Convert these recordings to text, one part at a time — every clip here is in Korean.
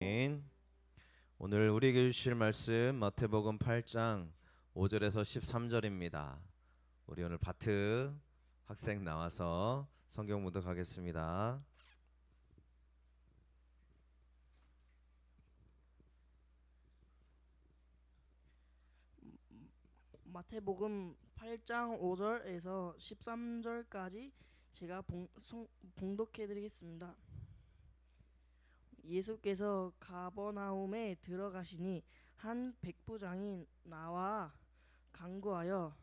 오늘 우리에게 주실 말씀 마태복음 8장 5절에서 13절입니다. 우리 오늘 바트 학생 나와서 성경 묵독하겠습니다. 마태복음 8장 5절에서 13절까지 제가 봉독해 드리겠습니다. 예수께서 가버나움에 들어가시니 한 백부장이 나와 간구하여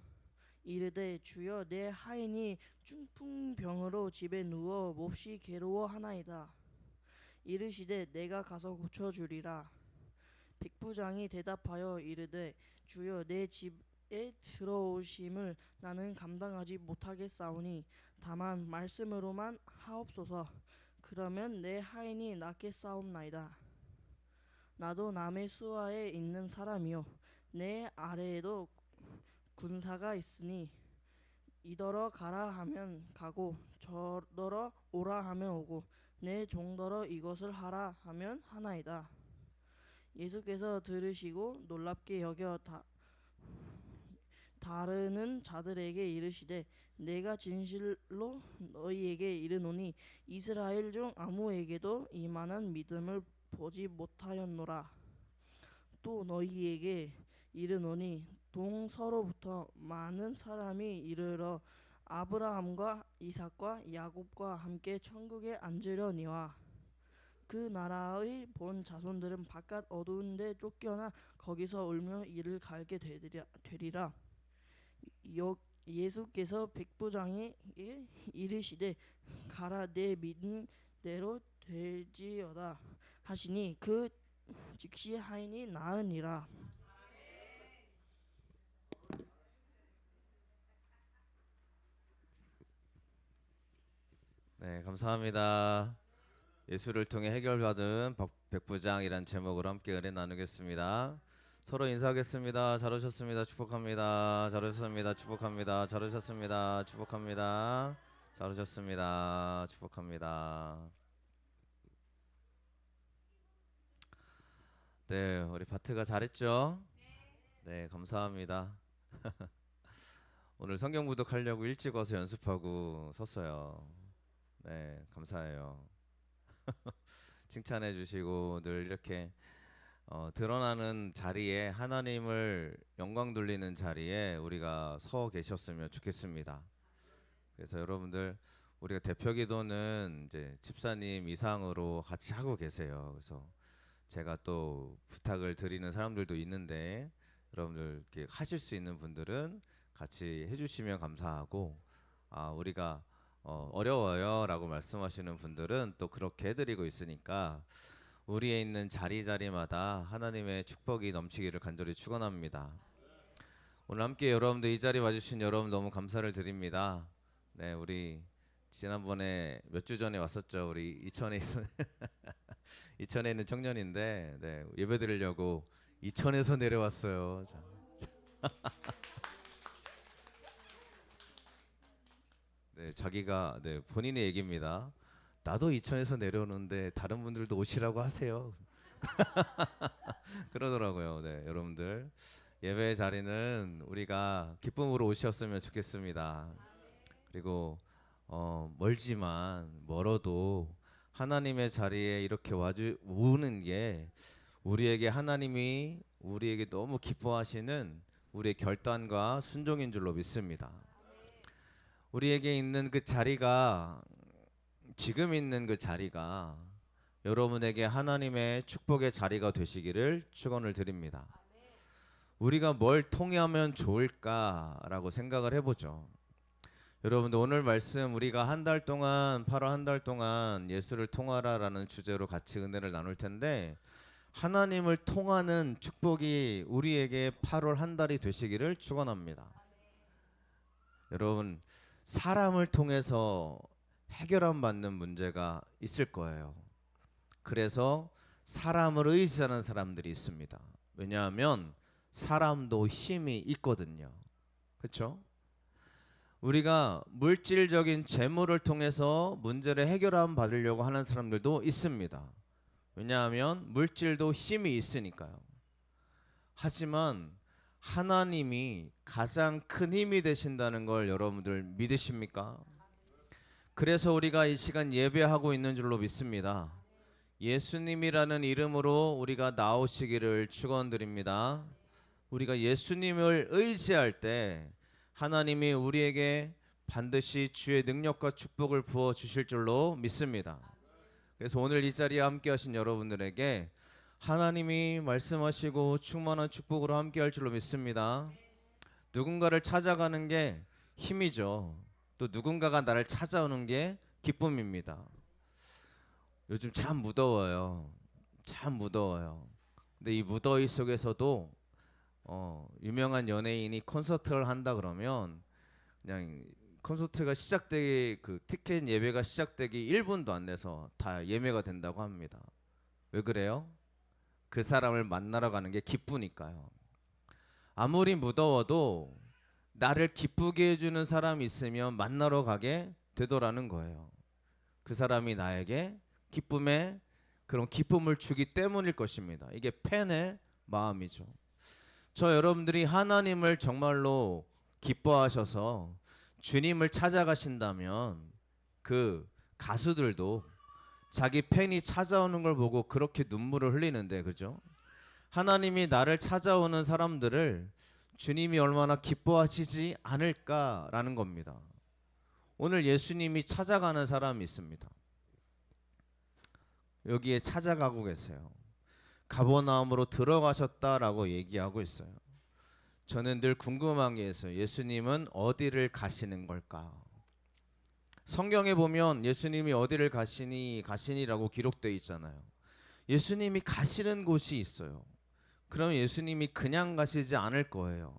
이르되 주여 내 하인이 중풍병으로 집에 누워 몹시 괴로워하나이다. 이르시되 내가 가서 고쳐주리라. 백부장이 대답하여 이르되 주여 내 집에 들어오심을 나는 감당하지 못하겠사오니 다만 말씀으로만 하옵소서. 그러면 내 하인이 낫겠사옵나이다. 나도 남의 수하에 있는 사람이요 내 아래에도 군사가 있으니 이더러 가라 하면 가고 저더러 오라 하면 오고 내 종더러 이것을 하라 하면 하나이다. 예수께서 들으시고 놀랍게 여겨 다르는 자들에게 이르시되 내가 진실로 너희에게 이르노니 이스라엘 중 아무에게도 이만한 믿음을 보지 못하였노라. 또 너희에게 이르노니 동서로부터 많은 사람이 이르러 아브라함과 이삭과 야곱과 함께 천국에 앉으려니와 그 나라의 본 자손들은 바깥 어두운 데 쫓겨나 거기서 울며 이를 갈게 되리라. 예수께서 백부장에게 이르시되 가라 내 믿은 대로 될지어다 하시니 그 즉시 하인이 나으니라. 네, 감사합니다. 예수를 통해 해결받은 백부장이란 제목으로 함께 은혜 나누겠습니다. 서로 인사하겠습니다. 잘 오셨습니다. 축복합니다. 잘 오셨습니다. 축복합니다. 잘 오셨습니다. 축복합니다. 잘 오셨습니다. 축복합니다. 네, 우리 바트가 잘했죠? 네, 감사합니다. 오늘 성경 구독하려고 일찍 와서 연습하고 섰어요. 네, 감사해요. 칭찬해 주시고 늘 이렇게 드러나는 자리에 하나님을 영광 돌리는 자리에 우리가 서 계셨으면 좋겠습니다. 그래서 여러분들 우리가 대표 기도는 이제 집사님 이상으로 같이 하고 계세요. 그래서 제가 또 부탁을 드리는 사람들도 있는데 여러분들 이렇게 하실 수 있는 분들은 같이 해주시면 감사하고 우리가 어려워요 라고 말씀하시는 분들은 또 그렇게 해드리고 있으니까 우리에 있는 자리마다 하나님의 축복이 넘치기를 간절히 축원합니다. 오늘 함께 여러분들 이 자리 와주신 여러분 너무 감사를 드립니다. 네, 우리 지난번에 몇 주 전에 왔었죠. 우리 이천에 이천에 있는 청년인데 네, 예배 드리려고 이천에서 내려왔어요. 네, 자기가 본인의 얘기입니다. 나도 이천에서 내려오는데 다른 분들도 오시라고 하세요. 그러더라고요. 네, 여러분들 예배 자리는 우리가 기쁨으로 오셨으면 좋겠습니다. 그리고 멀어도 하나님의 자리에 이렇게 오는 게 우리에게 하나님이 우리에게 너무 기뻐하시는 우리의 결단과 순종인 줄로 믿습니다. 우리에게 있는 그 자리가 지금 있는 그 자리가 여러분에게 하나님의 축복의 자리가 되시기를 축원을 드립니다. 우리가 뭘 통하면 좋을까라고 생각을 해보죠. 여러분들 오늘 말씀 우리가 한 달 동안 8월 한 달 동안 예수를 통하라라는 주제로 같이 은혜를 나눌 텐데 하나님을 통하는 축복이 우리에게 8월 한 달이 되시기를 축원합니다. 여러분 사람을 통해서 해결함 받는 문제가 있을 거예요. 그래서 사람을 의지하는 사람들이 있습니다. 왜냐하면 사람도 힘이 있거든요. 그렇죠? 우리가 물질적인 재물을 통해서 문제를 해결함 받으려고 하는 사람들도 있습니다. 왜냐하면 물질도 힘이 있으니까요. 하지만 하나님이 가장 큰 힘이 되신다는 걸 여러분들 믿으십니까? 그래서 우리가 이 시간 예배하고 있는 줄로 믿습니다. 예수님이라는 이름으로 우리가 나오시기를 축원드립니다. 우리가 예수님을 의지할 때 하나님이 우리에게 반드시 주의 능력과 축복을 부어 주실 줄로 믿습니다. 그래서 오늘 이 자리에 함께 하신 여러분들에게 하나님이 말씀하시고 충만한 축복으로 함께 할 줄로 믿습니다. 누군가를 찾아가는 게 힘이죠. 또 누군가가 나를 찾아오는 게 기쁨입니다. 요즘 참 무더워요. 참 무더워요. 근데 이 무더위 속에서도 유명한 연예인이 콘서트를 한다 그러면 그냥 콘서트가 시작되기 그 티켓 예매가 시작되기 1분도 안 돼서 다 예매가 된다고 합니다. 왜 그래요? 그 사람을 만나러 가는 게 기쁘니까요. 아무리 무더워도 나를 기쁘게 해주는 사람이 있으면 만나러 가게 되더라는 거예요. 그 사람이 나에게 기쁨에 그런 기쁨을 주기 때문일 것입니다. 이게 팬의 마음이죠. 저 여러분들이 하나님을 정말로 기뻐하셔서 주님을 찾아가신다면 그 가수들도 자기 팬이 찾아오는 걸 보고 그렇게 눈물을 흘리는데, 그죠? 하나님이 나를 찾아오는 사람들을 주님이 얼마나 기뻐하시지 않을까라는 겁니다. 오늘 예수님이 찾아가는 사람이 있습니다. 여기에 찾아가고 계세요. 가버나움으로 들어가셨다라고 얘기하고 있어요. 저는 늘 궁금한 게 있어요. 예수님은 어디를 가시는 걸까? 성경에 보면 예수님이 어디를 가시니라고 기록되어 있잖아요. 예수님이 가시는 곳이 있어요. 그럼 예수님이 그냥 가시지 않을 거예요.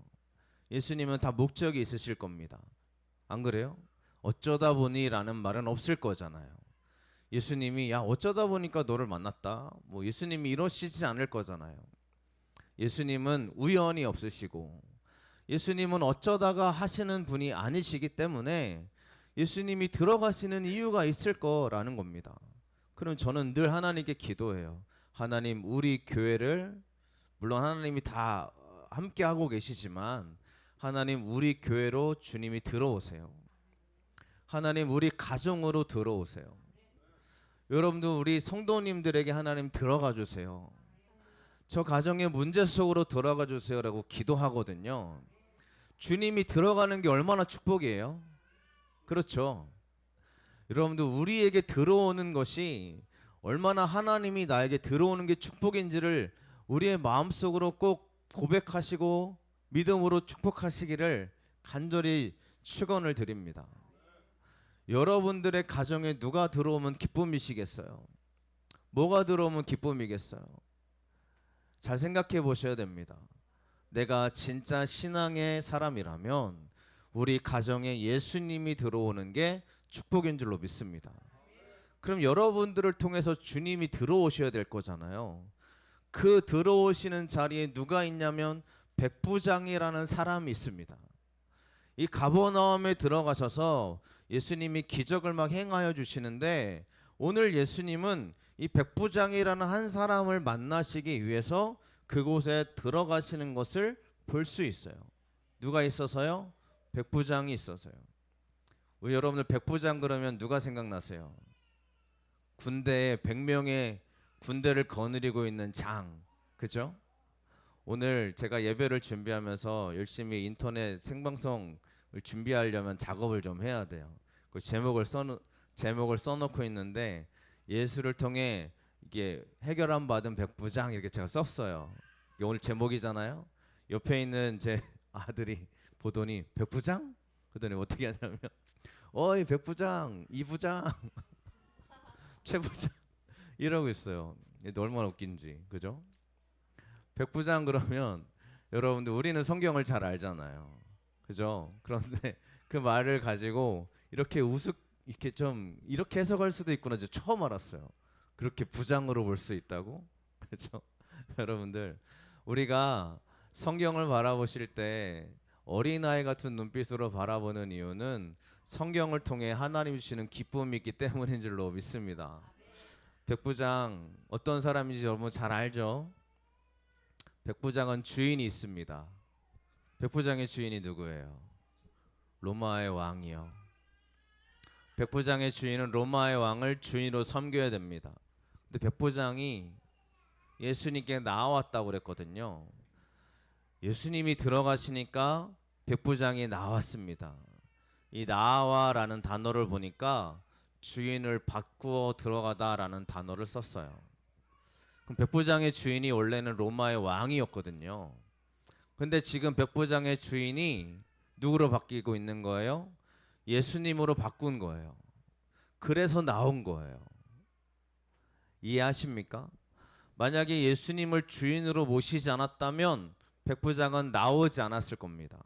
예수님은 다 목적이 있으실 겁니다. 안 그래요? 어쩌다 보니라는 말은 없을 거잖아요. 예수님이 야 어쩌다 보니까 너를 만났다. 뭐 예수님이 이러시지 않을 거잖아요. 예수님은 우연이 없으시고 예수님은 어쩌다가 하시는 분이 아니시기 때문에 예수님이 들어가시는 이유가 있을 거라는 겁니다. 그럼 저는 늘 하나님께 기도해요. 하나님 우리 교회를 물론 하나님이 다 함께 하고 계시지만 하나님 우리 교회로 주님이 들어오세요. 하나님 우리 가정으로 들어오세요. 여러분도 우리 성도님들에게 하나님 들어가 주세요. 저 가정의 문제 속으로 들어가 주세요라고 기도하거든요. 주님이 들어가는 게 얼마나 축복이에요. 그렇죠. 여러분들 우리에게 들어오는 것이 얼마나 하나님이 나에게 들어오는 게 축복인지를 우리의 마음속으로 꼭 고백하시고 믿음으로 축복하시기를 간절히 축원을 드립니다. 여러분들의 가정에 누가 들어오면 기쁨이시겠어요? 뭐가 들어오면 기쁨이겠어요? 잘 생각해 보셔야 됩니다. 내가 진짜 신앙의 사람이라면 우리 가정에 예수님이 들어오는 게 축복인 줄로 믿습니다. 그럼 여러분들을 통해서 주님이 들어오셔야 될 거잖아요. 그 들어오시는 자리에 누가 있냐면 백부장이라는 사람이 있습니다. 이 가버나움에 들어가셔서 예수님이 기적을 막 행하여 주시는데 오늘 예수님은 이 백부장이라는 한 사람을 만나시기 위해서 그곳에 들어가시는 것을 볼 수 있어요. 누가 있어서요? 백부장이 있어서요. 우리 여러분들 백부장 그러면 누가 생각나세요? 군대에 100명의 군대를 거느리고 있는 장, 그죠? 오늘 제가 예배를 준비하면서 열심히 인터넷 생방송을 준비하려면 작업을 좀 해야 돼요. 그 제목을 써놓고 있는데 예수를 통해 이게 해결함 받은 백부장 이렇게 제가 썼어요. 이게 오늘 제목이잖아요. 옆에 있는 제 아들이 보더니 백부장? 그러더니 어떻게 하냐면 어이 백부장, 이부장, 최부장 이러고 있어요. 얘도 얼마나 웃긴지, 그죠? 백부장 그러면 여러분들 우리는 성경을 잘 알잖아요, 그죠? 그런데 그 말을 가지고 이렇게 이렇게 좀 이렇게 해석할 수도 있구나. 저 처음 알았어요. 그렇게 부장으로 볼 수 있다고, 그죠? 여러분들 우리가 성경을 바라보실 때 어린아이 같은 눈빛으로 바라보는 이유는 성경을 통해 하나님 주시는 기쁨이 있기 때문인 줄로 믿습니다. 백부장 어떤 사람인지 여러분 잘 알죠? 백부장은 주인이 있습니다. 백부장의 주인이 누구예요? 로마의 왕이요. 백부장의 주인은 로마의 왕을 주인으로 섬겨야 됩니다. 근데 백부장이 예수님께 나왔다고 그랬거든요. 예수님이 들어가시니까 백부장이 나왔습니다. 이 나와라는 단어를 보니까 주인을 바꾸어 들어가다라는 단어를 썼어요. 그럼 백부장의 주인이 원래는 로마의 왕이었거든요. 근데 지금 백부장의 주인이 누구로 바뀌고 있는 거예요? 예수님으로 바꾼 거예요. 그래서 나온 거예요. 이해하십니까? 만약에 예수님을 주인으로 모시지 않았다면 백부장은 나오지 않았을 겁니다.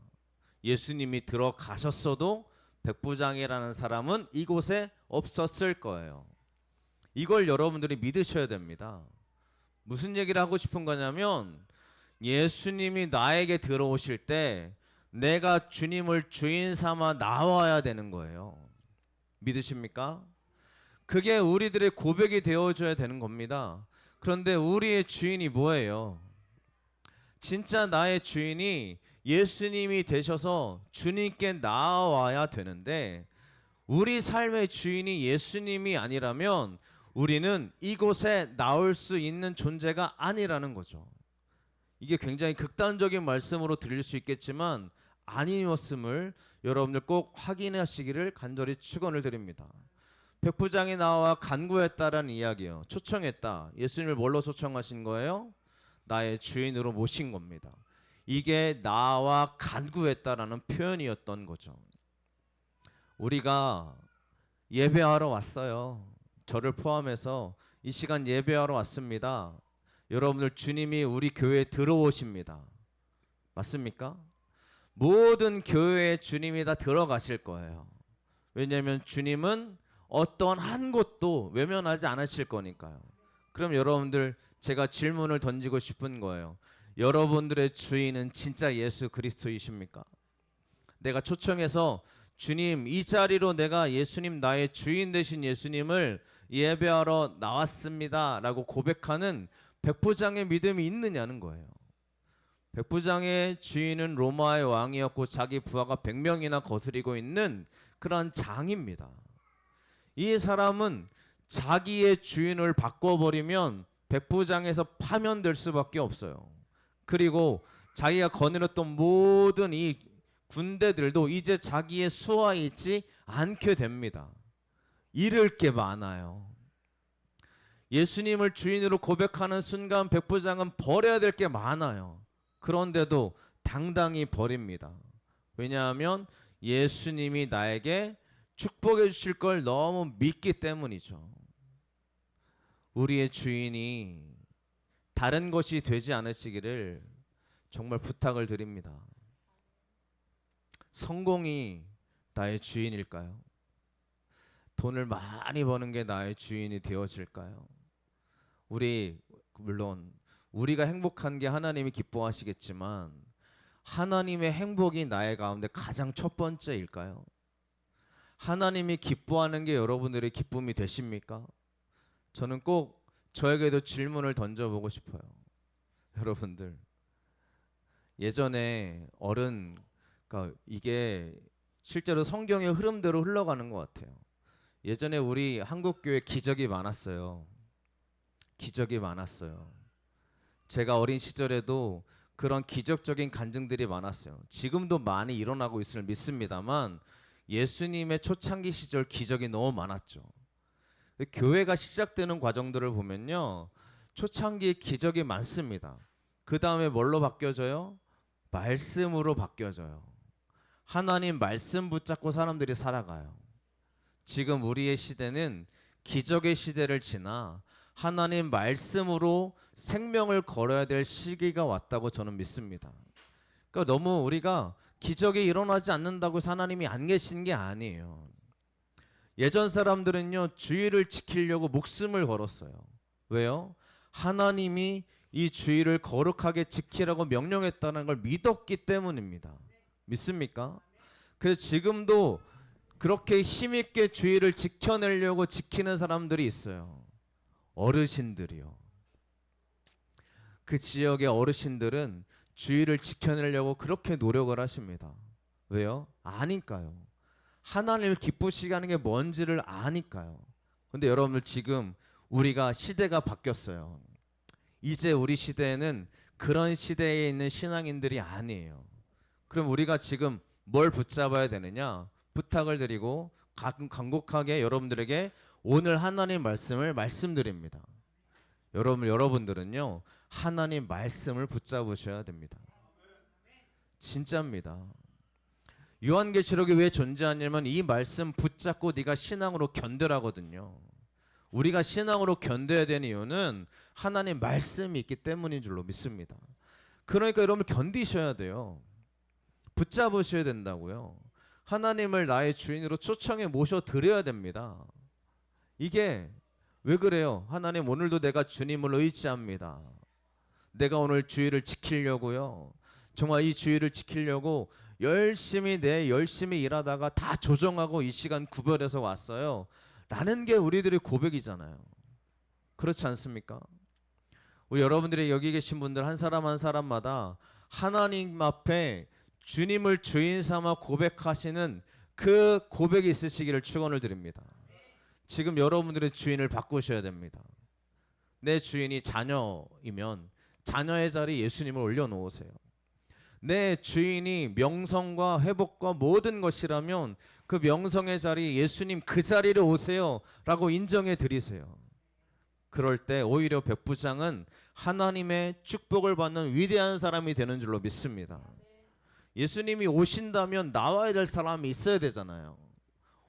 예수님이 들어가셨어도 백부장이라는 사람은 이곳에 없었을 거예요. 이걸 여러분들이 믿으셔야 됩니다. 무슨 얘기를 하고 싶은 거냐면 예수님이 나에게 들어오실 때 내가 주님을 주인 삼아 나와야 되는 거예요. 믿으십니까? 그게 우리들의 고백이 되어줘야 되는 겁니다. 그런데 우리의 주인이 뭐예요? 진짜 나의 주인이 예수님이 되셔서 주님께 나와야 되는데 우리 삶의 주인이 예수님이 아니라면 우리는 이곳에 나올 수 있는 존재가 아니라는 거죠. 이게 굉장히 극단적인 말씀으로 들릴 수 있겠지만 아니었음을 여러분들 꼭 확인하시기를 간절히 축원을 드립니다. 백부장이 나와 간구했다라는 이야기요. 초청했다. 예수님을 뭘로 초청하신 거예요? 나의 주인으로 모신 겁니다. 이게 나와 간구했다라는 표현이었던 거죠. 우리가 예배하러 왔어요. 저를 포함해서 이 시간 예배하러 왔습니다. 여러분들 주님이 우리 교회에 들어오십니다. 맞습니까? 모든 교회에 주님이 다 들어가실 거예요. 왜냐하면 주님은 어떤 한 곳도 외면하지 않으실 거니까요. 그럼 여러분들 제가 질문을 던지고 싶은 거예요. 여러분들의 주인은 진짜 예수 그리스도이십니까? 내가 초청해서 주님 이 자리로 내가 예수님 나의 주인 되신 예수님을 예배하러 나왔습니다 라고 고백하는 백부장의 믿음이 있느냐는 거예요. 백부장의 주인은 로마의 왕이었고 자기 부하가 100명이나 거스리고 있는 그런 장입니다. 이 사람은 자기의 주인을 바꿔버리면 백부장에서 파면될 수밖에 없어요. 그리고 자기가 거느렸던 모든 이 군대들도 이제 자기의 수하에 있지 않게 됩니다. 잃을 게 많아요. 예수님을 주인으로 고백하는 순간 백부장은 버려야 될 게 많아요. 그런데도 당당히 버립니다. 왜냐하면 예수님이 나에게 축복해 주실 걸 너무 믿기 때문이죠. 우리의 주인이 다른 것이 되지 않으시기를 정말 부탁을 드립니다. 성공이 나의 주인일까요? 돈을 많이 버는 게 나의 주인이 되어질까요? 물론 우리가 행복한 게 하나님이 기뻐하시겠지만 하나님의 행복이 나의 가운데 가장 첫 번째일까요? 하나님이 기뻐하는 게 여러분들의 기쁨이 되십니까? 저는 꼭 저에게도 질문을 던져보고 싶어요. 여러분들 예전에 그러니까 이게 실제로 성경의 흐름대로 흘러가는 것 같아요. 예전에 우리 한국교회 기적이 많았어요. 기적이 많았어요. 제가 어린 시절에도 그런 기적적인 간증들이 많았어요. 지금도 많이 일어나고 있음을 믿습니다만 예수님의 초창기 시절 기적이 너무 많았죠. 교회가 시작되는 과정들을 보면요, 초창기에 기적이 많습니다. 그 다음에 뭘로 바뀌어져요? 말씀으로 바뀌어져요. 하나님 말씀 붙잡고 사람들이 살아가요. 지금 우리의 시대는 기적의 시대를 지나 하나님 말씀으로 생명을 걸어야 될 시기가 왔다고 저는 믿습니다. 그러니까 너무 우리가 기적이 일어나지 않는다고 해서 하나님이 안 계신 게 아니에요. 예전 사람들은요, 주의를 지키려고 목숨을 걸었어요. 왜요? 하나님이 이 주의를 거룩하게 지키라고 명령했다는 걸 믿었기 때문입니다. 믿습니까? 그래서 지금도 그렇게 힘있게 주의를 지켜내려고 지키는 사람들이 있어요. 어르신들이요. 그 지역의 어르신들은 주의를 지켜내려고 그렇게 노력을 하십니다. 왜요? 아니까요. 하나님을 기쁘시게 하는 게 뭔지를 아니까요. 근데 여러분들 지금 우리가 시대가 바뀌었어요. 이제 우리 시대에는 그런 시대에 있는 신앙인들이 아니에요. 그럼 우리가 지금 뭘 붙잡아야 되느냐? 부탁을 드리고 간곡하게 여러분들에게 오늘 하나님 말씀을 말씀드립니다. 여러분들은요, 하나님 말씀을 붙잡으셔야 됩니다. 진짜입니다. 요한계시록이 왜 존재하냐면 이 말씀 붙잡고 네가 신앙으로 견뎌라거든요. 우리가 신앙으로 견뎌야 되는 이유는 하나님 말씀이 있기 때문인 줄로 믿습니다. 그러니까 여러분 견디셔야 돼요. 붙잡으셔야 된다고요. 하나님을 나의 주인으로 초청해 모셔드려야 됩니다. 이게 왜 그래요? 하나님 오늘도 내가 주님을 의지합니다. 내가 오늘 주의를 지키려고요. 정말 이 주의를 지키려고 열심히 일하다가 다 조정하고 이 시간 구별해서 왔어요. 라는 게 우리들의 고백이잖아요. 그렇지 않습니까? 우리 여러분들이 여기 계신 분들 한 사람 한 사람마다 하나님 앞에 주님을 주인 삼아 고백하시는 그 고백이 있으시기를 축원을 드립니다. 지금 여러분들의 주인을 바꾸셔야 됩니다. 내 주인이 자녀이면 자녀의 자리에 예수님을 올려놓으세요. 내 주인이 명성과 회복과 모든 것이라면 그 명성의 자리에 예수님 그 자리로 오세요 라고 인정해 드리세요. 그럴 때 오히려 백부장은 하나님의 축복을 받는 위대한 사람이 되는 줄로 믿습니다. 예수님이 오신다면 나와야 될 사람이 있어야 되잖아요.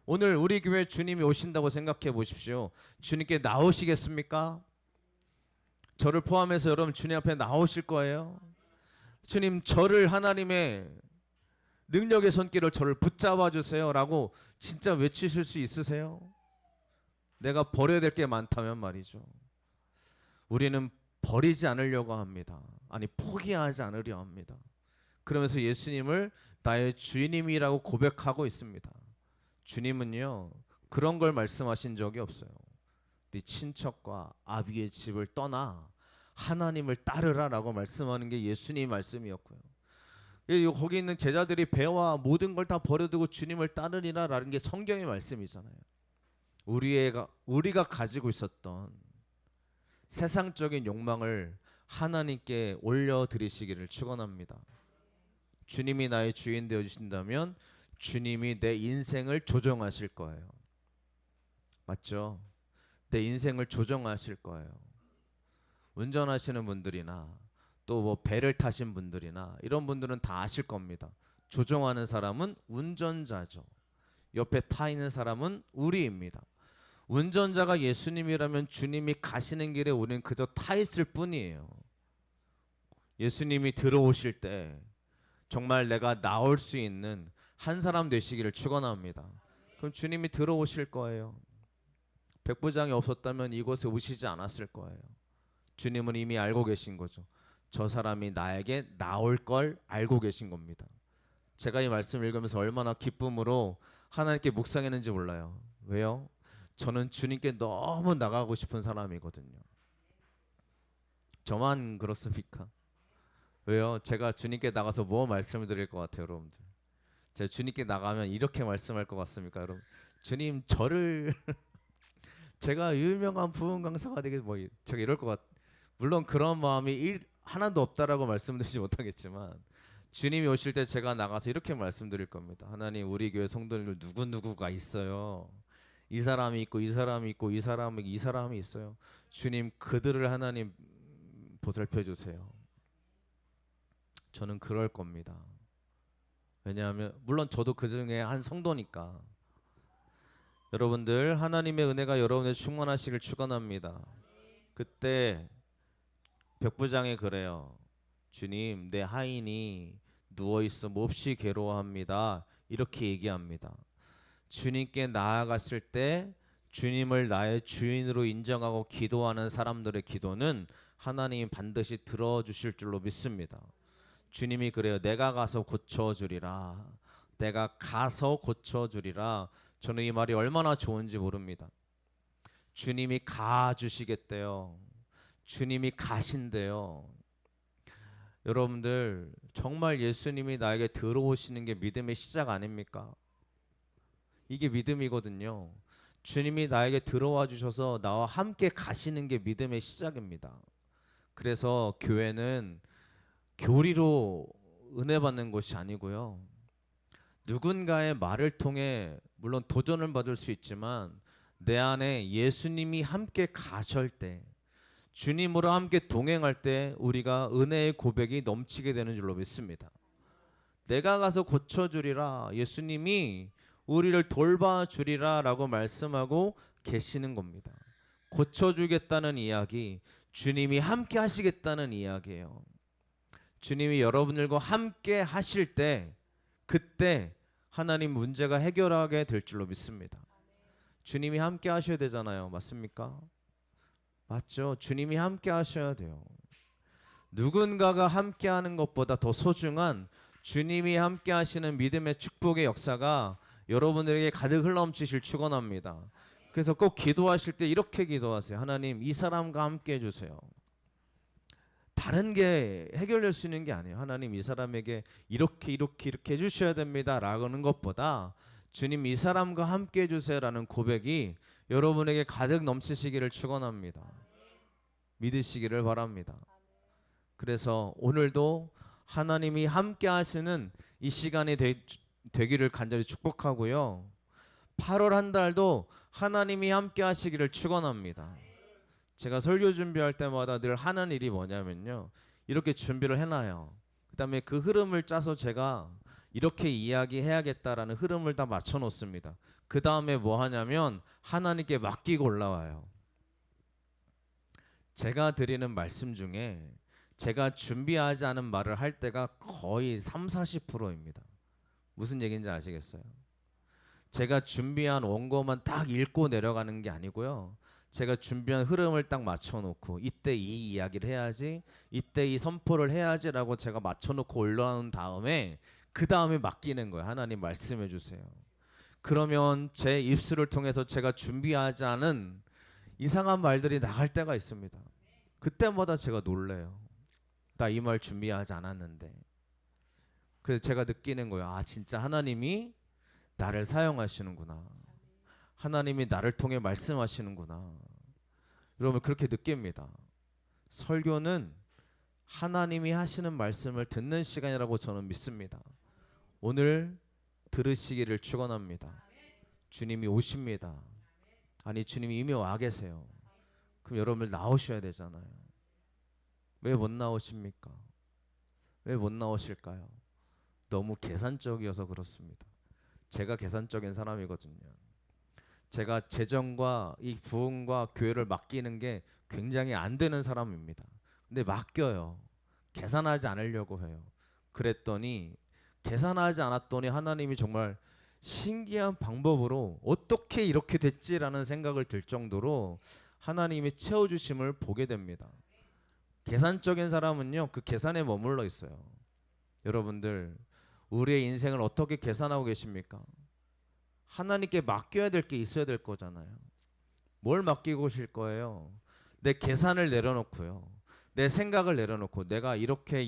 오늘 우리 교회 주님이 오신다고 생각해 보십시오. 주님께 나오시겠습니까? 저를 포함해서 여러분 주님 앞에 나오실 거예요? 주님 저를 하나님의 능력의 손길을 저를 붙잡아 주세요 라고 진짜 외치실 수 있으세요? 내가 버려야 될 게 많다면 말이죠. 우리는 버리지 않으려고 합니다. 아니 포기하지 않으려 합니다. 그러면서 예수님을 나의 주님이라고 고백하고 있습니다. 주님은요 그런 걸 말씀하신 적이 없어요. 네 친척과 아비의 집을 떠나 하나님을 따르라 라고 말씀하는 게 예수님 말씀이었고요. 거기 있는 제자들이 배와 모든 걸 다 버려두고 주님을 따르리라 라는 게 성경의 말씀이잖아요. 우리가 가지고 있었던 세상적인 욕망을 하나님께 올려드리시기를 축원합니다. 주님이 나의 주인 되어주신다면 주님이 내 인생을 조정하실 거예요. 맞죠? 내 인생을 조정하실 거예요. 운전하시는 분들이나 또 뭐 배를 타신 분들이나 이런 분들은 다 아실 겁니다. 조정하는 사람은 운전자죠. 옆에 타 있는 사람은 우리입니다. 운전자가 예수님이라면 주님이 가시는 길에 우리는 그저 타 있을 뿐이에요. 예수님이 들어오실 때 정말 내가 나올 수 있는 한 사람 되시기를 축원합니다. 그럼 주님이 들어오실 거예요. 백부장이 없었다면 이곳에 오시지 않았을 거예요. 주님은 이미 알고 계신 거죠. 저 사람이 나에게 나올 걸 알고 계신 겁니다. 제가 이 말씀을 읽으면서 얼마나 기쁨으로 하나님께 묵상했는지 몰라요. 왜요? 저는 주님께 너무 나가고 싶은 사람이거든요. 저만 그렇습니까? 왜요? 제가 주님께 나가서 뭐 말씀을 드릴 것 같아요, 여러분들? 제가 주님께 나가면 이렇게 말씀할 것 같습니까, 여러분? 주님 저를 제가 유명한 부흥 강사가 되게 제가 이럴 것 같. 물론 그런 마음이 하나도 없다라고 말씀드리지 못하겠지만 주님이 오실 때 제가 나가서 이렇게 말씀드릴 겁니다. 하나님 우리 교회 성도님들 누구누구가 있어요. 이 사람이 있고 이 사람이 있고 이 사람이 있어요. 주님 그들을 하나님 보살펴 주세요. 저는 그럴 겁니다. 왜냐하면 물론 저도 그 중에 한 성도니까. 여러분들 하나님의 은혜가 여러분의 충만하시길 축원합니다. 그때 백부장이 그래요. 주님 내 하인이 누워있어 몹시 괴로워합니다. 이렇게 얘기합니다. 주님께 나아갔을 때 주님을 나의 주인으로 인정하고 기도하는 사람들의 기도는 하나님이 반드시 들어주실 줄로 믿습니다. 주님이 그래요. 내가 가서 고쳐주리라. 내가 가서 고쳐주리라. 저는 이 말이 얼마나 좋은지 모릅니다. 주님이 가주시겠대요. 주님이 가신대요. 여러분들 정말 예수님이 나에게 들어오시는 게 믿음의 시작 아닙니까? 이게 믿음이거든요. 주님이 나에게 들어와 주셔서 나와 함께 가시는 게 믿음의 시작입니다. 그래서 교회는 교리로 은혜 받는 것이 아니고요. 누군가의 말을 통해 물론 도전을 받을 수 있지만 내 안에 예수님이 함께 가실 때, 주님으로 함께 동행할 때 우리가 은혜의 고백이 넘치게 되는 줄로 믿습니다. 내가 가서 고쳐주리라, 예수님이 우리를 돌봐주리라 라고 말씀하고 계시는 겁니다. 고쳐주겠다는 이야기, 주님이 함께 하시겠다는 이야기예요. 주님이 여러분들과 함께 하실 때 그때 하나님 문제가 해결하게 될 줄로 믿습니다. 주님이 함께 하셔야 되잖아요. 맞습니까? 맞죠? 주님이 함께 하셔야 돼요. 누군가가 함께 하는 것보다 더 소중한 주님이 함께 하시는 믿음의 축복의 역사가 여러분들에게 가득 흘러넘치실 축원합니다. 그래서 꼭 기도하실 때 이렇게 기도하세요. 하나님, 이 사람과 함께 해주세요. 다른 게 해결될 수 있는 게 아니에요. 하나님, 이 사람에게 이렇게 해주셔야 됩니다 라는 것보다 주님, 이 사람과 함께 해주세요라는 고백이 여러분에게 가득 넘치시기를 축원합니다. 믿으시기를 바랍니다. 그래서 오늘도 하나님이 함께 하시는 이 시간이 되기를 간절히 축복하고요. 8월 한 달도 하나님이 함께 하시기를 축원합니다. 제가 설교 준비할 때마다 늘 하는 일이 뭐냐면요, 이렇게 준비를 해놔요. 그 다음에 그 흐름을 짜서 제가 이렇게 이야기해야겠다라는 흐름을 다 맞춰 놓습니다. 그 다음에 뭐 하냐면 하나님께 맡기고 올라와요. 제가 드리는 말씀 중에 제가 준비하지 않은 말을 할 때가 거의 30-40%입니다. 무슨 얘기인지 아시겠어요? 제가 준비한 원고만 딱 읽고 내려가는 게 아니고요. 제가 준비한 흐름을 딱 맞춰놓고 이때 이 이야기를 해야지, 이때 이 선포를 해야지라고 제가 맞춰놓고 올라온 다음에 그 다음에 맡기는 거예요. 하나님 말씀해 주세요. 그러면 제 입술을 통해서 제가 준비하지 않은 이상한 말들이 나갈 때가 있습니다. 그때마다 제가 놀래요. 나 이 말 준비하지 않았는데. 그래서 제가 느끼는 거예요. 아, 진짜 하나님이 나를 사용하시는구나. 하나님이 나를 통해 말씀하시는구나. 여러분, 그렇게 느낍니다. 설교는 하나님이 하시는 말씀을 듣는 시간이라고 저는 믿습니다. 오늘 들으시기를 축원합니다. 주님이 오십니다. 아니, 주님이 이미 와 계세요. 그럼 여러분들 나오셔야 되잖아요. 왜 못 나오십니까? 왜 못 나오실까요? 너무 계산적이어서 그렇습니다. 제가 계산적인 사람이거든요. 제가 재정과 이 부흥과 교회를 맡기는 게 굉장히 안 되는 사람입니다. 근데 맡겨요. 계산하지 않으려고 해요. 그랬더니 계산하지 않았더니 하나님이 정말 신기한 방법으로 어떻게 이렇게 됐지라는 생각을 들 정도로 하나님이 채워주심을 보게 됩니다. 계산적인 사람은요, 그 계산에 머물러 있어요. 여러분들, 우리의 인생을 어떻게 계산하고 계십니까? 하나님께 맡겨야 될 게 있어야 될 거잖아요. 뭘 맡기고 오실 거예요? 내 계산을 내려놓고요, 내 생각을 내려놓고 내가 이렇게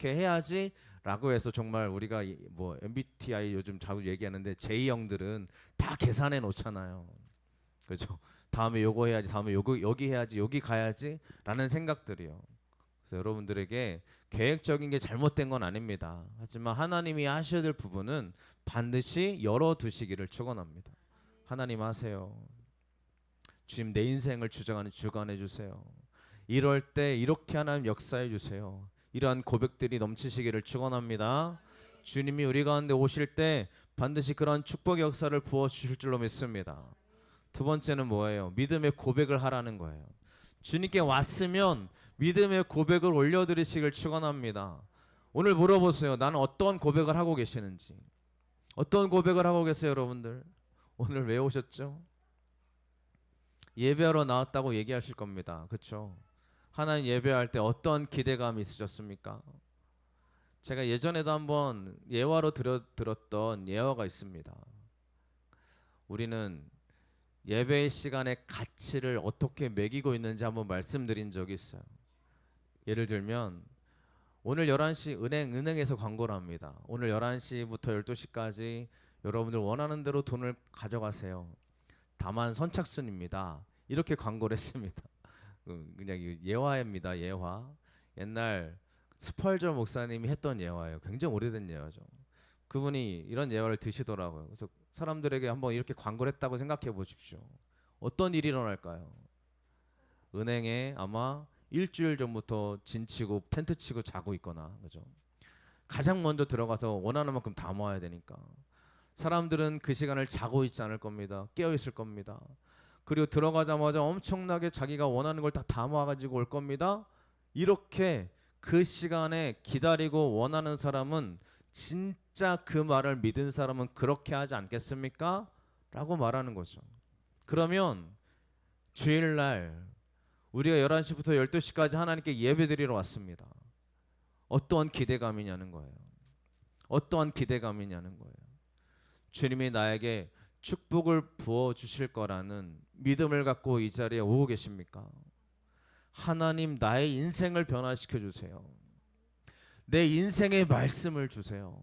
해야지 라고 해서 정말 우리가 뭐 MBTI 요즘 자주 얘기하는데 J형들은 다 계산해 놓잖아요. 그렇죠? 다음에 요거 해야지, 다음에 여기 해야지, 여기 가야지 라는 생각들이요. 그래서 여러분들에게 계획적인 게 잘못된 건 아닙니다. 하지만 하나님이 하셔야 될 부분은 반드시 열어두시기를 축원합니다. 하나님 하세요. 주님, 내 인생을 주관해 주세요. 이럴 때 이렇게 하나님 역사해 주세요. 이러한 고백들이 넘치시기를 축원합니다. 주님이 우리 가운데 오실 때 반드시 그런 축복의 역사를 부어 주실 줄로 믿습니다. 두 번째는 뭐예요? 믿음의 고백을 하라는 거예요. 주님께 왔으면 믿음의 고백을 올려드리시길 축원합니다. 오늘 물어보세요. 나는 어떤 고백을 하고 계시는지. 어떤 고백을 하고 계세요, 여러분들? 오늘 왜 오셨죠? 예배하러 나왔다고 얘기하실 겁니다. 그렇죠? 하나님 예배할 때 어떤 기대감이 있으셨습니까? 제가 예전에도 한번 예화로 들었던 예화가 있습니다. 우리는 예배의 시간의 가치를 어떻게 매기고 있는지 한번 말씀드린 적이 있어요. 예를 들면 오늘 11시 은행에서 광고를 합니다. 오늘 11시부터 12시까지 여러분들 원하는 대로 돈을 가져가세요. 다만 선착순입니다. 이렇게 광고를 했습니다. 그냥 예화입니다. 예화. 옛날 스펄저 목사님이 했던 예화예요. 굉장히 오래된 예화죠. 그분이 이런 예화를 드시더라고요. 그래서 사람들에게 한번 이렇게 광고를 했다고 생각해 보십시오. 어떤 일이 일어날까요? 은행에 아마 일주일 전부터 진 치고 텐트 치고 자고 있거나, 그죠? 가장 먼저 들어가서 원하는 만큼 다 모아야 되니까 사람들은 그 시간을 자고 있지 않을 겁니다. 깨어 있을 겁니다. 그리고 들어가자마자 엄청나게 자기가 원하는 걸 다 모아가지고 올 겁니다. 이렇게 그 시간에 기다리고 원하는 사람은 진짜 그 말을 믿은 사람은 그렇게 하지 않겠습니까? 라고 말하는 거죠. 그러면 주일날 우리가 11시부터 12시까지 하나님께 예배드리러 왔습니다. 어떠한 기대감이냐는 거예요. 어떠한 기대감이냐는 거예요. 주님이 나에게 축복을 부어주실 거라는 믿음을 갖고 이 자리에 오고 계십니까? 하나님, 나의 인생을 변화시켜 주세요. 내 인생의 말씀을 주세요.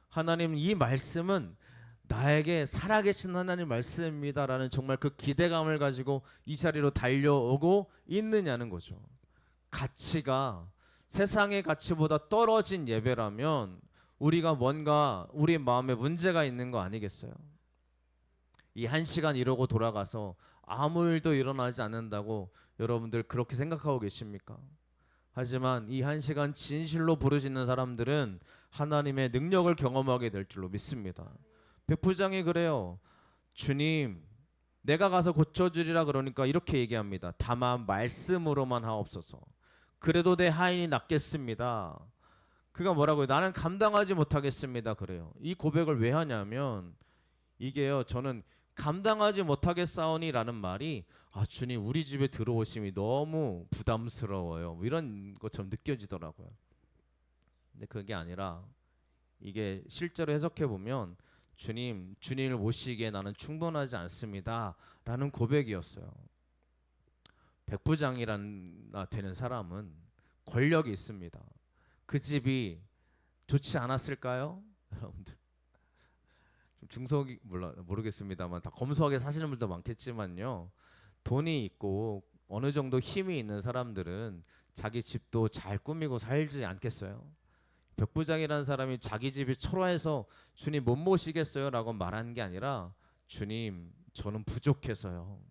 하나님, 이 말씀은 나에게 살아계신 하나님 말씀입니다라는 정말 그 기대감을 가지고 이 자리로 달려오고 있느냐는 거죠. 가치가 세상의 가치보다 떨어진 예배라면 우리가 뭔가 우리 마음에 문제가 있는 거 아니겠어요? 이 1시간 이러고 돌아가서 아무 일도 일어나지 않는다고 여러분들 그렇게 생각하고 계십니까? 하지만 이 1시간 진실로 부르짖는 사람들은 하나님의 능력을 경험하게 될 줄로 믿습니다. 백부장이 그래요. 주님, 내가 가서 고쳐주리라 그러니까 이렇게 얘기합니다. 다만 말씀으로만 하옵소서. 그래도 내 하인이 낫겠습니다. 그가 뭐라고요? 나는 감당하지 못하겠습니다. 그래요. 이 고백을 왜 하냐면 이게요, 저는 감당하지 못하겠사오니라는 말이 주님, 우리 집에 들어오심이 너무 부담스러워요, 이런 것처럼 느껴지더라고요. 근데 그게 아니라 이게 실제로 해석해 보면 주님을 모시기에 나는 충분하지 않습니다 라는 고백이었어요. 백부장이라 되는 사람은 권력이 있습니다. 그 집이 좋지 않았을까요? 여러분들 중석이 모르겠습니다만 다 검소하게 사시는 분도 많겠지만요, 돈이 있고 어느 정도 힘이 있는 사람들은 자기 집도 잘 꾸미고 살지 않겠어요? 백부장이라는 사람이 자기 집이 초라해서 주님 못 모시겠어요 라고 말하는 게 아니라 주님, 저는 부족해서요.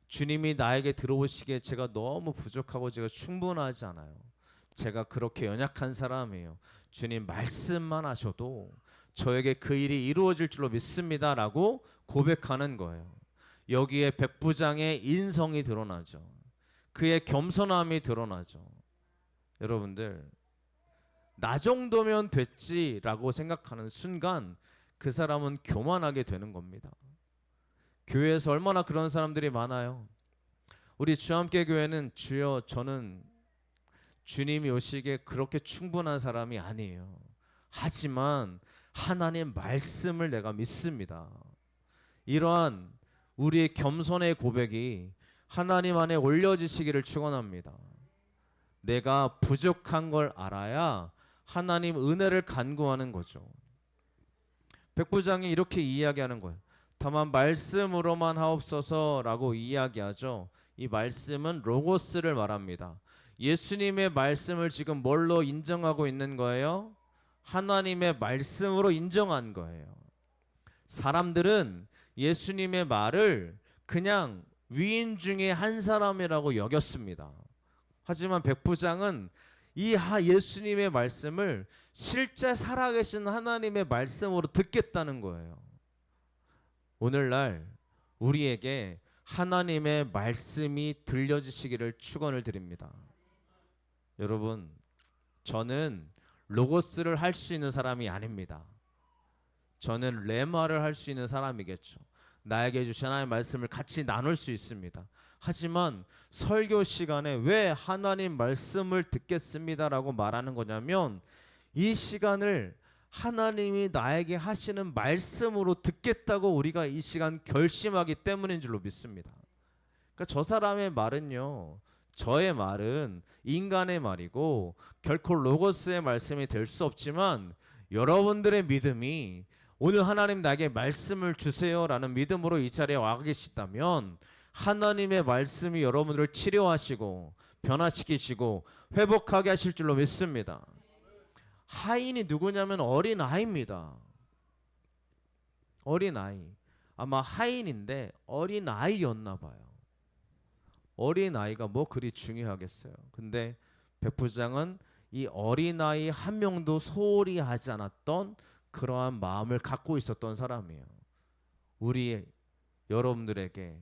주님이 나에게 들어오시기에 제가 너무 부족하고 제가 충분하지 않아요. 제가 그렇게 연약한 사람이에요. 주님, 말씀만 하셔도 저에게 그 일이 이루어질 줄로 믿습니다 라고 고백하는 거예요. 여기에 백부장의 인성이 드러나죠. 그의 겸손함이 드러나죠. 여러분들, 나 정도면 됐지라고 생각하는 순간 그 사람은 교만하게 되는 겁니다. 교회에서 얼마나 그런 사람들이 많아요. 우리 주함께 교회는 주여, 저는 주님이 오시기에 그렇게 충분한 사람이 아니에요. 하지만 하나님 말씀을 내가 믿습니다. 이러한 우리의 겸손의 고백이 하나님 안에 올려지시기를 축원합니다. 내가 부족한 걸 알아야 하나님 은혜를 간구하는 거죠. 백부장이 이렇게 이야기하는 거예요. 다만 말씀으로만 하옵소서라고 이야기하죠. 이 말씀은 로고스를 말합니다. 예수님의 말씀을 지금 뭘로 인정하고 있는 거예요? 하나님의 말씀으로 인정한 거예요. 사람들은 예수님의 말을 그냥 위인 중에 한 사람이라고 여겼습니다. 하지만 백부장은 이 예수님의 말씀을 실제 살아계신 하나님의 말씀으로 듣겠다는 거예요. 오늘날 우리에게 하나님의 말씀이 들려주시기를 축원을 드립니다. 여러분, 저는 로고스를 할 수 있는 사람이 아닙니다. 저는 레마를 할 수 있는 사람이겠죠. 나에게 주신 하나님의 말씀을 같이 나눌 수 있습니다. 하지만 설교 시간에 왜 하나님 말씀을 듣겠습니다라고 말하는 거냐면 이 시간을 하나님이 나에게 하시는 말씀으로 듣겠다고 우리가 이 시간 결심하기 때문인 줄로 믿습니다. 그러니까 저 사람의 말은요, 저의 말은 인간의 말이고 결코 로고스의 말씀이 될 수 없지만, 여러분들의 믿음이 오늘 하나님 나에게 말씀을 주세요라는 믿음으로 이 자리에 와 계시다면 하나님의 말씀이 여러분들을 치료하시고 변화시키시고 회복하게 하실 줄로 믿습니다. 하인이 누구냐면 어린아이입니다. 어린아이. 아마 하인인데 어린아이였나 봐요. 어린아이가 뭐 그리 중요하겠어요. 근데 백부장은 이 어린아이 한 명도 소홀히 하지 않았던 그러한 마음을 갖고 있었던 사람이에요. 우리 여러분들에게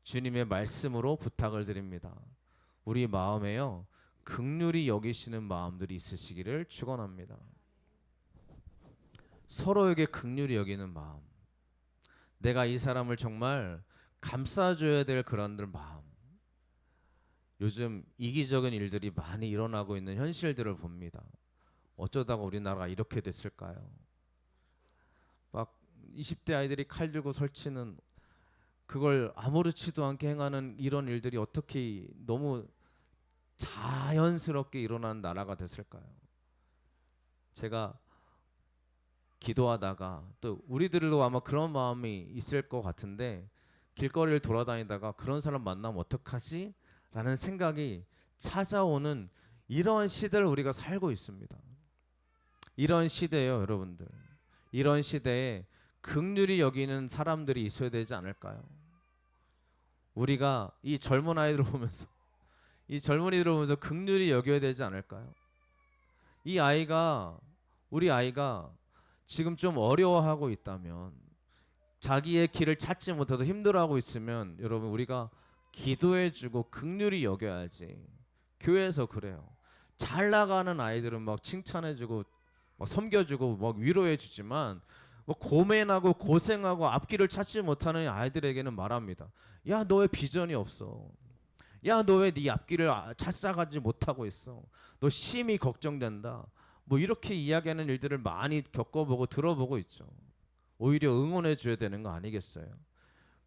주님의 말씀으로 부탁을 드립니다. 우리 마음에요, 긍휼히 여기시는 마음들이 있으시기를 축원합니다. 서로에게 긍휼히 여기는 마음, 내가 이 사람을 정말 감싸줘야 될 그런 마음. 요즘 이기적인 일들이 많이 일어나고 있는 현실들을 봅니다. 어쩌다가 우리나라가 이렇게 됐을까요? 막 20대 아이들이 칼 들고 설치는, 그걸 아무렇지도 않게 행하는 이런 일들이 어떻게 너무 자연스럽게 일어난 나라가 됐을까요? 제가 기도하다가, 또 우리들도 아마 그런 마음이 있을 것 같은데, 길거리를 돌아다니다가 그런 사람 만나면 어떡하지? 라는 생각이 찾아오는 이런 시대를 우리가 살고 있습니다. 이런 시대예요, 여러분들. 이런 시대에 긍휼히 여기는 사람들이 있어야 되지 않을까요? 우리가 이 젊은 아이들을 보면서, 이 젊은이들을 보면서 긍휼히 여겨야 되지 않을까요? 이 아이가, 우리 아이가 지금 좀 어려워하고 있다면, 자기의 길을 찾지 못해서 힘들어하고 있으면, 여러분 우리가 기도해주고 긍휼히 여겨야지. 교회에서 그래요. 잘 나가는 아이들은 막 칭찬해주고 막 섬겨주고 막 위로해주지만, 뭐 고민하고 고생하고 앞길을 찾지 못하는 아이들에게는 말합니다. 야, 너 왜 비전이 없어? 야, 너 왜 네 앞길을 찾아가지 못하고 있어? 너 심히 걱정된다. 뭐 이렇게 이야기하는 일들을 많이 겪어보고 들어보고 있죠. 오히려 응원해 줘야 되는 거 아니겠어요?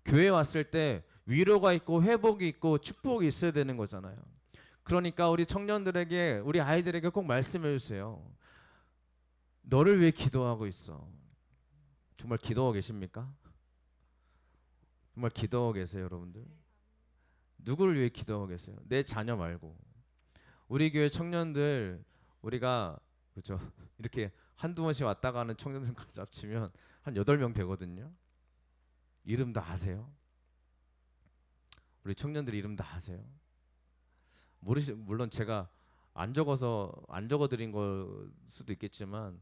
교회 왔을 때 위로가 있고 회복이 있고 축복이 있어야 되는 거잖아요. 그러니까 우리 청년들에게, 우리 아이들에게 꼭 말씀해 주세요. 너를 위해 기도하고 있어. 정말 기도하고 계십니까? 정말 기도하고 계세요, 여러분들? 누구를 위해 기도하고 계세요? 내 자녀 말고. 우리 교회 청년들, 우리가 그렇죠, 이렇게 한두 번씩 왔다 가는 청년들까지 합치면 한 8명 되거든요. 이름 다 아세요? 우리 청년들 이름 다 아세요? 물론 제가 안 적어 드린 걸 수도 있겠지만,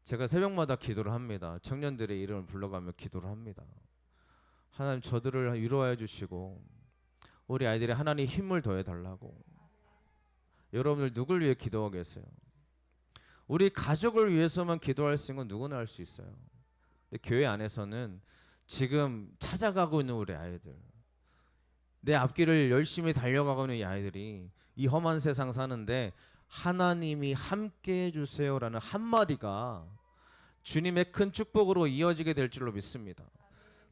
제가 새벽마다 기도를 합니다. 청년들의 이름을 불러가며 기도를 합니다. 하나님, 저들을 위로해 주시고 우리 아이들이 하나님 힘을 더해 달라고. 여러분들 누굴 위해 기도하고 계세요? 우리 가족을 위해서만 기도할 수 있는 건 누구나 할 수 있어요. 근데 교회 안에서는 지금 찾아가고 있는 우리 아이들, 내 앞길을 열심히 달려가고 있는 이 아이들이 이 험한 세상 사는데 하나님이 함께 해주세요라는 한마디가 주님의 큰 축복으로 이어지게 될 줄로 믿습니다.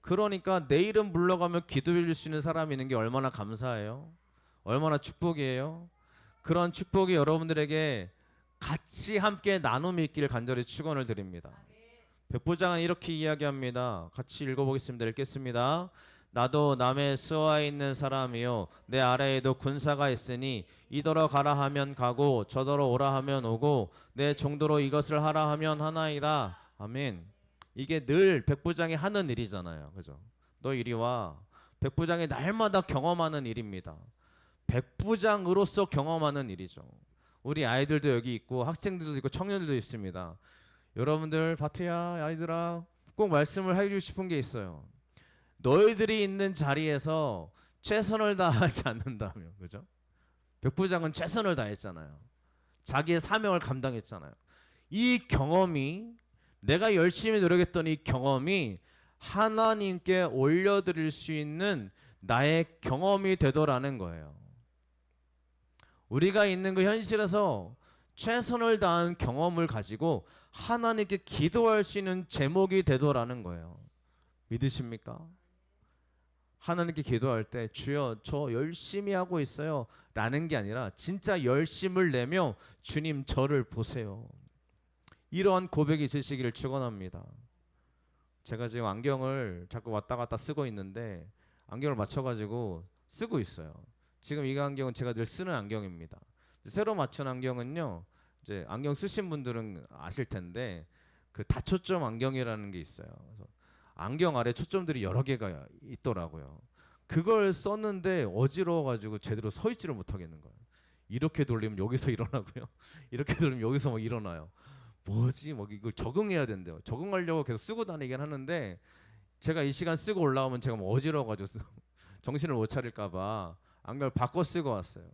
그러니까 내 이름 불러가며 기도해 줄 수 있는 사람이 있는 게 얼마나 감사해요. 얼마나 축복이에요. 그런 축복이 여러분들에게 같이 함께 나눔이 있기를 간절히 축원을 드립니다. 백부장은 이렇게 이야기합니다. 같이 읽어보겠습니다. 읽겠습니다. 나도 남의 수하에 있는 사람이요, 내 아래에도 군사가 있으니 이더러 가라 하면 가고 저더러 오라 하면 오고 내 정도로 이것을 하라 하면 하나이다. 아멘. 이게 늘 백부장이 하는 일이잖아요, 그죠? 너 이리 와. 백부장이 날마다 경험하는 일입니다. 백부장으로서 경험하는 일이죠. 우리 아이들도 여기 있고 학생들도 있고 청년들도 있습니다. 여러분들, 바트야, 아이들아, 꼭 말씀을 해주고 싶은 게 있어요. 너희들이 있는 자리에서 최선을 다하지 않는다며, 그죠? 백부장은 최선을 다했잖아요. 자기의 사명을 감당했잖아요. 이 경험이, 내가 열심히 노력했던 이 경험이 하나님께 올려드릴 수 있는 나의 경험이 되더라는 거예요. 우리가 있는 그 현실에서 최선을 다한 경험을 가지고 하나님께 기도할 수 있는 제목이 되더라는 거예요. 믿으십니까? 하나님께 기도할 때 주여 저 열심히 하고 있어요 라는 게 아니라 진짜 열심을 내며 주님 저를 보세요. 이러한 고백이 있으시기를 축원합니다. 제가 지금 안경을 자꾸 왔다 갔다 쓰고 있는데 안경을 맞춰가지고 쓰고 있어요. 지금 이 안경은 제가 늘 쓰는 안경입니다. 새로 맞춘 안경은요, 이제 안경 쓰신 분들은 아실 텐데 그 다초점 안경이라는 게 있어요. 그래서 안경 아래 초점들이 여러 개가 있더라고요. 그걸 썼는데 어지러워가지고 제대로 서 있지를 못하겠는 거예요. 이렇게 돌리면 여기서 일어나고요. 이렇게 돌리면 여기서 막 일어나요. 뭐지? 뭐 이걸 적응해야 된대요. 적응하려고 계속 쓰고 다니긴 하는데 제가 이 시간 쓰고 올라오면 제가 뭐 어지러워가지고 정신을 못 차릴까봐 안경을 바꿔 쓰고 왔어요.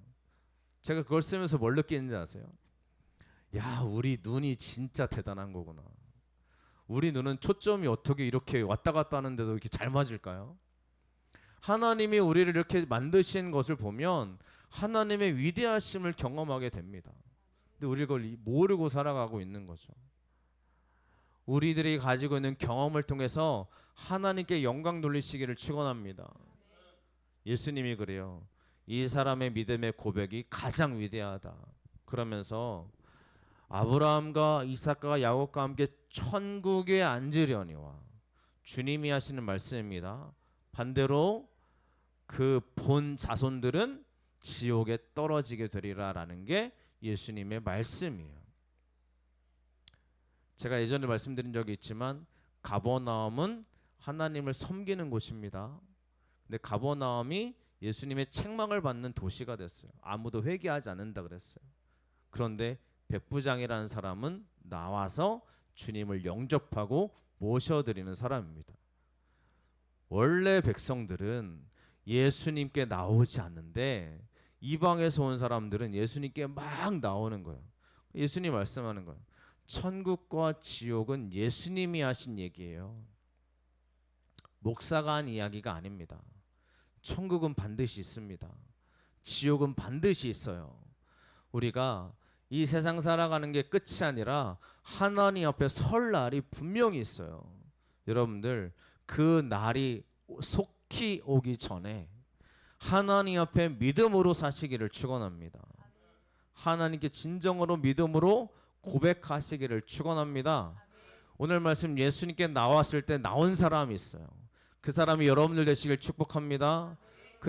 제가 그걸 쓰면서 뭘 느끼는지 아세요? 야, 우리 눈이 진짜 대단한 거구나. 우리 눈은 초점이 어떻게 이렇게 왔다 갔다 하는데도 이렇게 잘 맞을까요? 하나님이 우리를 이렇게 만드신 것을 보면 하나님의 위대하심을 경험하게 됩니다. 근데 우리 그걸 모르고 살아가고 있는 거죠. 우리들이 가지고 있는 경험을 통해서 하나님께 영광 돌리시기를 축원합니다. 예수님이 그래요. 이 사람의 믿음의 고백이 가장 위대하다. 그러면서 아브라함과 이삭과 야곱과 함께 천국에 앉으려니와 주님이 하시는 말씀입니다. 반대로 그 본 자손들은 지옥에 떨어지게 되리라라는 게 예수님의 말씀이에요. 제가 예전에 말씀드린 적이 있지만 가버나움은 하나님을 섬기는 곳입니다. 근데 가버나움이 예수님의 책망을 받는 도시가 됐어요. 아무도 회개하지 않는다 그랬어요. 그런데 백부장이라는 사람은 나와서 주님을 영접하고 모셔드리는 사람입니다. 원래 백성들은 예수님께 나오지 않는데 이방에서 온 사람들은 예수님께 막 나오는 거예요. 예수님 말씀하는 거예요. 천국과 지옥은 예수님이 하신 얘기예요. 목사가 한 이야기가 아닙니다. 천국은 반드시 있습니다. 지옥은 반드시 있어요. 우리가 이 세상 살아가는 게 끝이 아니라 하나님 앞에 설 날이 분명히 있어요. 여러분들 그 날이 속히 오기 전에 하나님 앞에 믿음으로 사시기를 축원합니다. 하나님께 진정으로 믿음으로 고백하시기를 축원합니다. 오늘 말씀 예수님께 나왔을 때 나온 사람이 있어요. 그 사람이 여러분들 되시길 축복합니다.